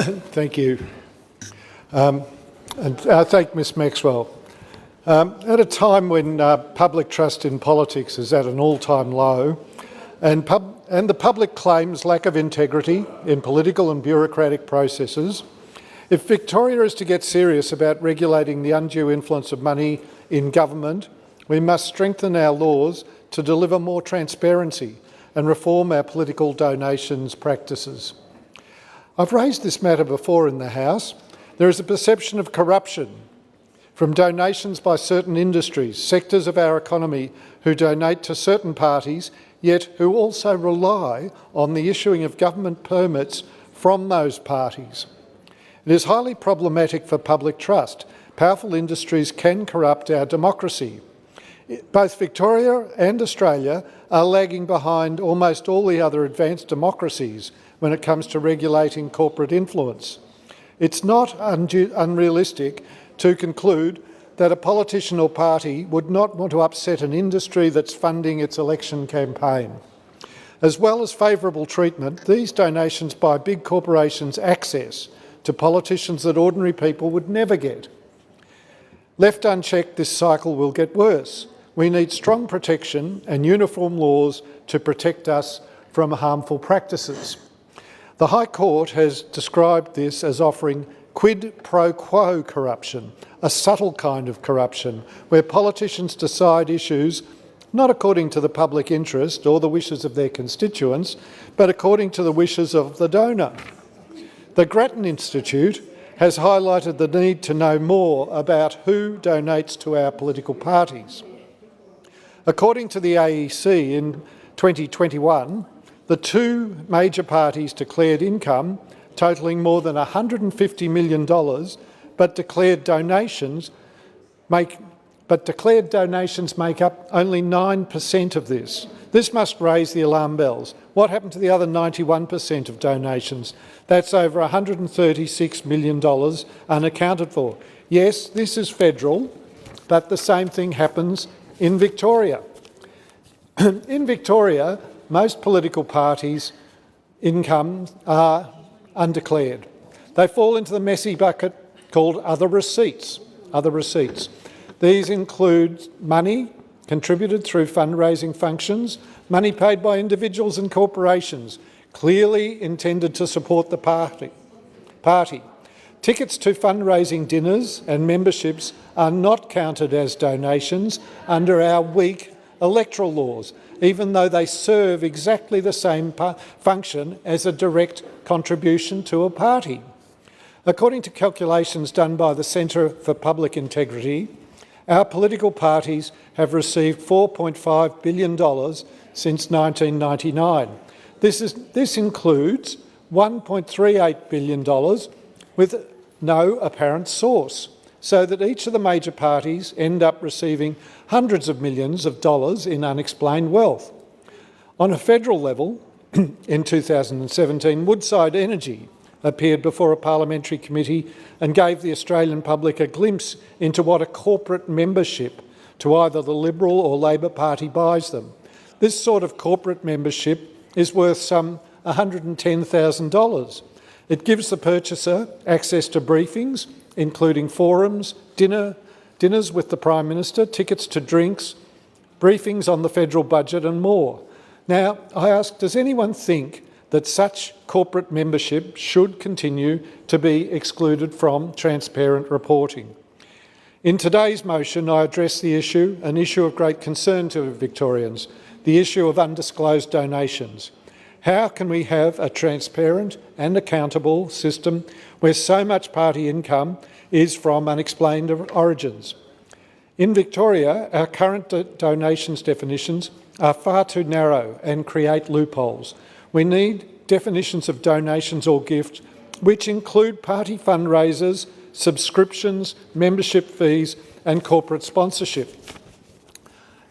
Thank you. And I thank Ms Maxwell. At a time when public trust in politics is at an all-time low and the public claims lack of integrity in political and bureaucratic processes, if Victoria is to get serious about regulating the undue influence of money in government, we must strengthen our laws to deliver more transparency and reform our political donations practices. I've raised this matter before in the House. There is a perception of corruption from donations by certain industries, sectors of our economy who donate to certain parties, yet who also rely on the issuing of government permits from those parties. It is highly problematic for public trust. Powerful industries can corrupt our democracy. Both Victoria and Australia are lagging behind almost all the other advanced democracies when it comes to regulating corporate influence. It's not unrealistic to conclude that a politician or party would not want to upset an industry that's funding its election campaign. As well as favourable treatment, these donations buy big corporations access to politicians that ordinary people would never get. Left unchecked, this cycle will get worse. We need strong protection and uniform laws to protect us from harmful practices. The High Court has described this as offering quid pro quo corruption, a subtle kind of corruption where politicians decide issues not according to the public interest or the wishes of their constituents, but according to the wishes of the donor. The Grattan Institute has highlighted the need to know more about who donates to our political parties. According to the AEC, in 2021, the two major parties declared income totalling more than $150 million, but declared donations make up only 9% of this. This must raise the alarm bells. What happened to the other 91% of donations? That's over $136 million unaccounted for. Yes, this is federal, but the same thing happens in Victoria. In Victoria, most political parties' incomes are undeclared. They fall into the messy bucket called other receipts. These include money contributed through fundraising functions, money paid by individuals and corporations, clearly intended to support the party. Tickets to fundraising dinners and memberships are not counted as donations under our weak electoral laws, even though they serve exactly the same function as a direct contribution to a party. According to calculations done by the Centre for Public Integrity, our political parties have received $4.5 billion since 1999. This includes $1.38 billion with no apparent source, so that each of the major parties end up receiving hundreds of millions of dollars in unexplained wealth. On a federal level, in 2017, Woodside Energy appeared before a parliamentary committee and gave the Australian public a glimpse into what a corporate membership to either the Liberal or Labor Party buys them. This sort of corporate membership is worth some $110,000. It gives the purchaser access to briefings, including forums, dinners with the Prime Minister, tickets to drinks, briefings on the federal budget and more. Now, I ask, does anyone think that such corporate membership should continue to be excluded from transparent reporting? In today's motion, I address an issue of great concern to Victorians, the issue of undisclosed donations. How can we have a transparent and accountable system where so much party income is from unexplained origins? In Victoria, our current donations definitions are far too narrow and create loopholes. We need definitions of donations or gifts which include party fundraisers, subscriptions, membership fees and corporate sponsorship.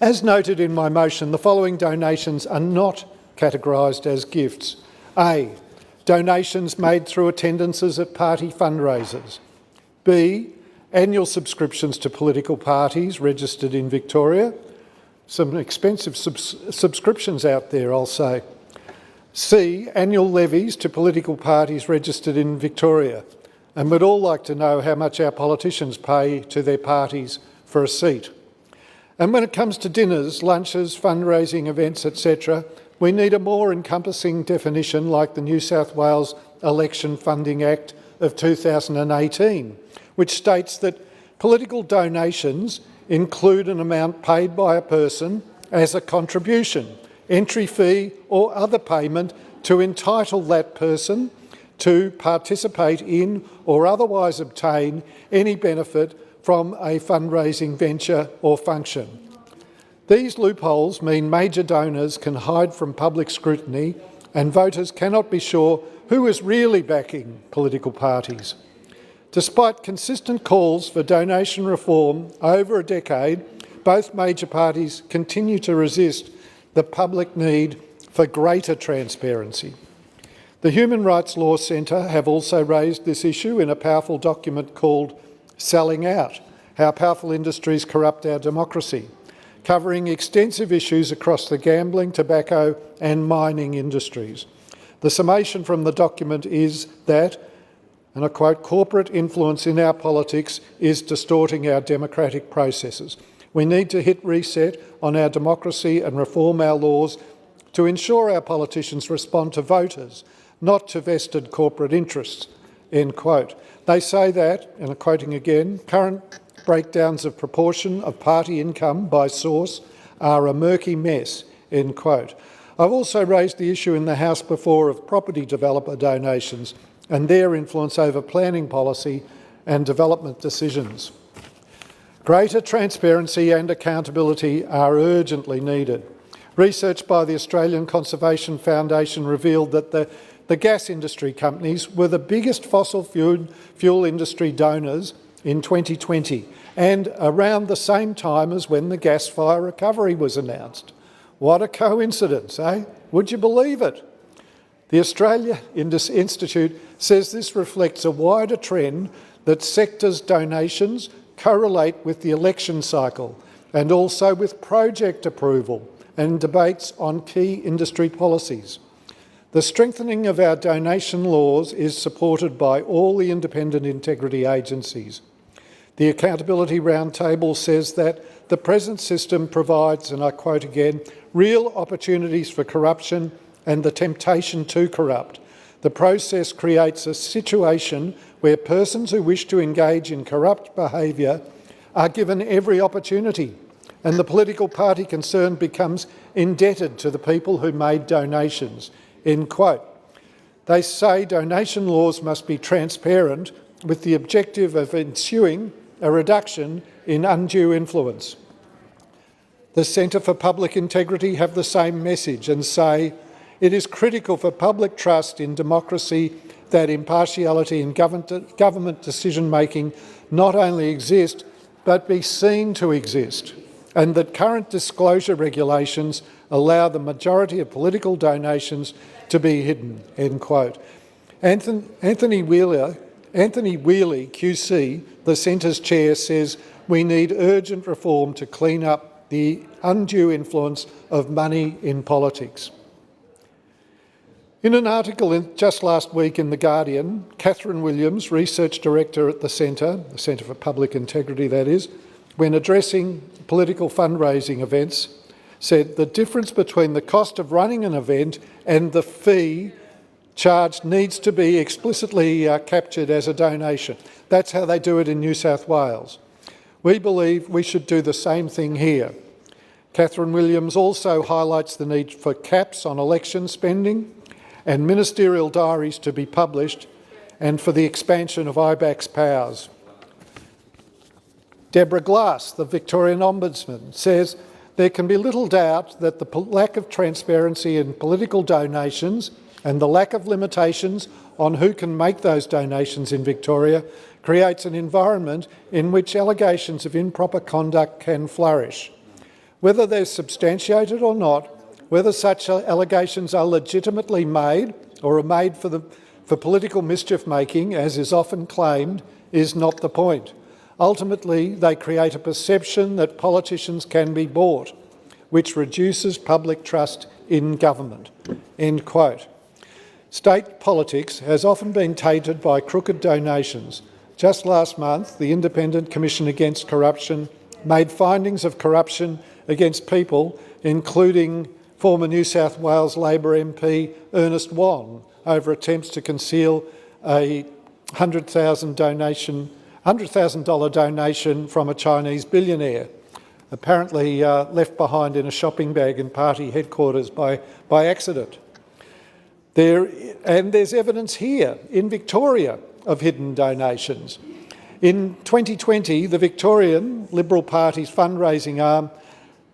As noted in my motion, the following donations are not categorised as gifts. A. Donations made through attendances at party fundraisers. B. Annual subscriptions to political parties registered in Victoria. Some expensive subscriptions out there, I'll say. C, annual levies to political parties registered in Victoria. And we'd all like to know how much our politicians pay to their parties for a seat. And when it comes to dinners, lunches, fundraising events, etc., we need a more encompassing definition like the New South Wales Election Funding Act of 2018, which states that political donations include an amount paid by a person as a contribution, entry fee or other payment to entitle that person to participate in or otherwise obtain any benefit from a fundraising venture or function. These loopholes mean major donors can hide from public scrutiny and voters cannot be sure who is really backing political parties. Despite consistent calls for donation reform over a decade, both major parties continue to resist the public need for greater transparency. The Human Rights Law Centre have also raised this issue in a powerful document called Selling Out: How Powerful Industries Corrupt Our Democracy, covering extensive issues across the gambling, tobacco and mining industries. The summation from the document is that, and I quote, "corporate influence in our politics is distorting our democratic processes. We need to hit reset on our democracy and reform our laws to ensure our politicians respond to voters, not to vested corporate interests." End quote. They say that, and I'm quoting again, "current breakdowns of proportion of party income by source are a murky mess." End quote. I've also raised the issue in the House before of property developer donations and their influence over planning policy and development decisions. Greater transparency and accountability are urgently needed. Research by the Australian Conservation Foundation revealed that the gas industry companies were the biggest fossil fuel industry donors in 2020 and around the same time as when the gas fire recovery was announced. What a coincidence, eh? Would you believe it? The Australia Institute says this reflects a wider trend that sectors' donations correlate with the election cycle and also with project approval and debates on key industry policies. The strengthening of our donation laws is supported by all the independent integrity agencies. The Accountability Roundtable says that the present system provides, and I quote again, "real opportunities for corruption and the temptation to corrupt. The process creates a situation where persons who wish to engage in corrupt behaviour are given every opportunity, and the political party concerned becomes indebted to the people who made donations." End quote. They say donation laws must be transparent with the objective of ensuing a reduction in undue influence. The Centre for Public Integrity have the same message and say, "It is critical for public trust in democracy that impartiality in government decision-making not only exist, but be seen to exist, and that current disclosure regulations allow the majority of political donations to be hidden." End quote. Anthony Wheely, QC, the Centre's chair, says we need urgent reform to clean up the undue influence of money in politics. In an article just last week in The Guardian, Catherine Williams, Research Director at the Centre for Public Integrity that is, when addressing political fundraising events, said the difference between the cost of running an event and the fee charged needs to be explicitly captured as a donation. That's how they do it in New South Wales. We believe we should do the same thing here. Catherine Williams also highlights the need for caps on election spending and ministerial diaries to be published and for the expansion of IBAC's powers. Deborah Glass, the Victorian Ombudsman, says there can be little doubt that the lack of transparency in political donations and the lack of limitations on who can make those donations in Victoria creates an environment in which allegations of improper conduct can flourish. Whether they're substantiated or not, whether such allegations are legitimately made or are made for political mischief-making, as is often claimed, is not the point. Ultimately, they create a perception that politicians can be bought, which reduces public trust in government. End quote. State politics has often been tainted by crooked donations. Just last month, the Independent Commission Against Corruption made findings of corruption against people, including former New South Wales Labor MP Ernest Wong, over attempts to conceal a $100,000 donation from a Chinese billionaire, apparently left behind in a shopping bag in party headquarters by accident. There's evidence here in Victoria of hidden donations. In 2020, the Victorian Liberal Party's fundraising arm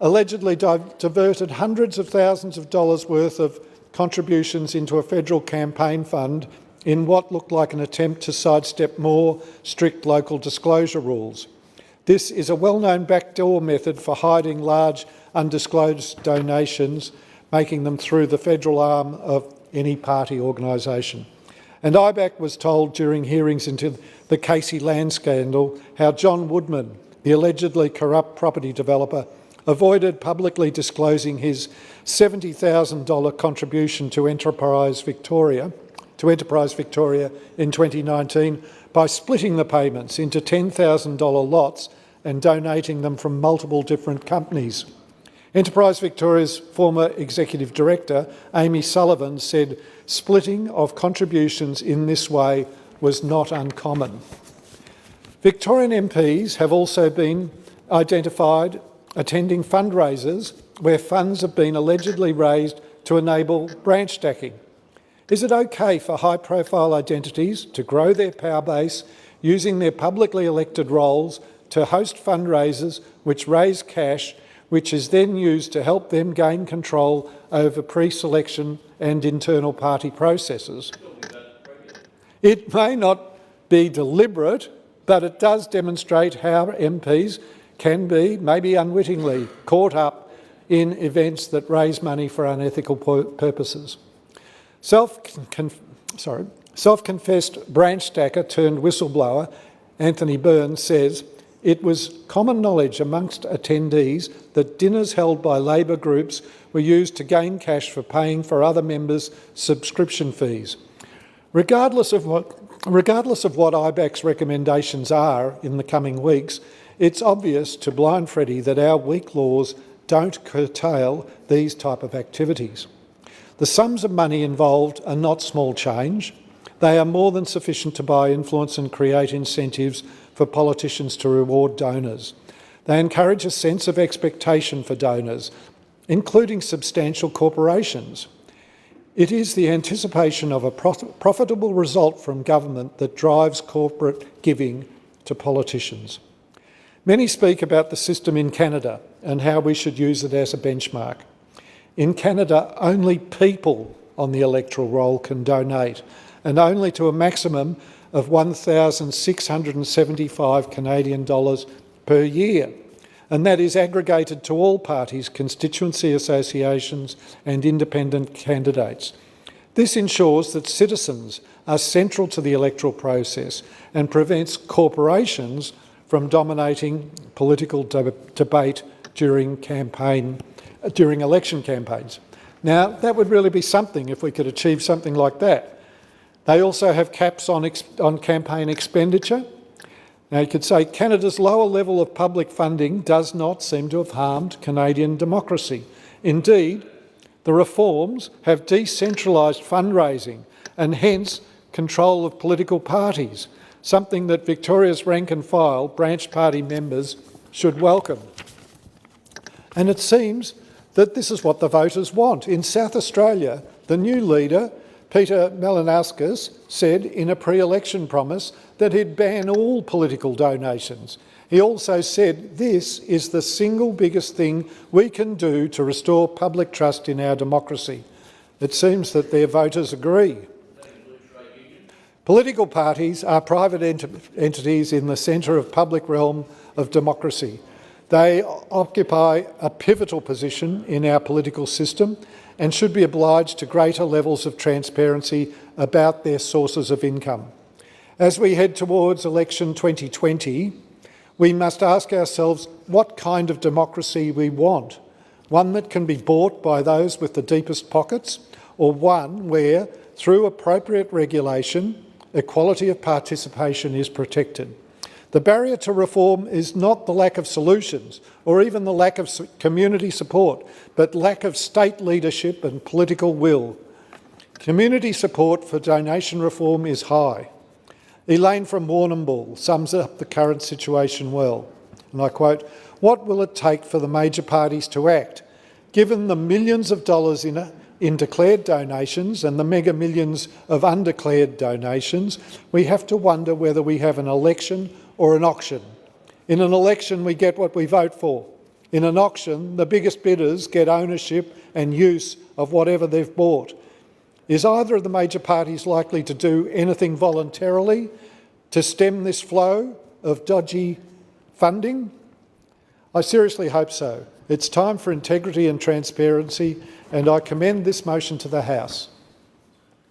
allegedly diverted hundreds of thousands of dollars worth of contributions into a federal campaign fund in what looked like an attempt to sidestep more strict local disclosure rules. This is a well-known backdoor method for hiding large undisclosed donations, making them through the federal arm of any party organisation. And IBAC was told during hearings into the Casey Land scandal how John Woodman, the allegedly corrupt property developer, avoided publicly disclosing his $70,000 contribution to Enterprise Victoria in 2019 by splitting the payments into $10,000 lots and donating them from multiple different companies. Enterprise Victoria's former executive director, Amy Sullivan, said splitting of contributions in this way was not uncommon. Victorian MPs have also been identified attending fundraisers where funds have been allegedly raised to enable branch stacking. Is it okay for high-profile identities to grow their power base using their publicly elected roles to host fundraisers which raise cash, which is then used to help them gain control over pre-selection and internal party processes? It may not be deliberate, but it does demonstrate how MPs can be, maybe unwittingly, caught up in events that raise money for unethical purposes. Self-confessed branch stacker turned whistleblower Anthony Burns says it was common knowledge amongst attendees that dinners held by Labor groups were used to gain cash for paying for other members' subscription fees. Regardless of what IBAC's recommendations are in the coming weeks, it's obvious to Blind Freddy that our weak laws don't curtail these type of activities. The sums of money involved are not small change. They are more than sufficient to buy influence and create incentives for politicians to reward donors. They encourage a sense of expectation for donors, including substantial corporations. It is the anticipation of a profitable result from government that drives corporate giving to politicians. Many speak about the system in Canada and how we should use it as a benchmark. In Canada, only people on the electoral roll can donate, and only to a maximum of 1,675 Canadian dollars per year. And that is aggregated to all parties, constituency associations and independent candidates. This ensures that citizens are central to the electoral process and prevents corporations from dominating political debate during election campaigns. Now, that would really be something if we could achieve something like that. They also have caps on campaign expenditure. Now, you could say Canada's lower level of public funding does not seem to have harmed Canadian democracy. Indeed, the reforms have decentralised fundraising and hence control of political parties, something that Victoria's rank and file branch party members should welcome. And it seems that this is what the voters want. In South Australia, the new leader, Peter Malinauskas, said in a pre-election promise that he'd ban all political donations. He also said this is the single biggest thing we can do to restore public trust in our democracy. It seems that their voters agree. Political parties are private entities in the centre of public realm of democracy. They occupy a pivotal position in our political system and should be obliged to greater levels of transparency about their sources of income. As we head towards election 2020, we must ask ourselves what kind of democracy we want. One that can be bought by those with the deepest pockets, or one where Through appropriate regulation, equality of participation is protected. The barrier to reform is not the lack of solutions or even the lack of community support, but lack of state leadership and political will. Community support for donation reform is high. Elaine from Warrnambool sums up the current situation well, and I quote, "What will it take for the major parties to act? Given the millions of dollars in declared donations and the mega millions of undeclared donations, we have to wonder whether we have an election or an auction. In an election, we get what we vote for. In an auction, the biggest bidders get ownership and use of whatever they've bought. Is either of the major parties likely to do anything voluntarily to stem this flow of dodgy funding? I seriously hope so. It's time for integrity and transparency, and I commend this motion to the House."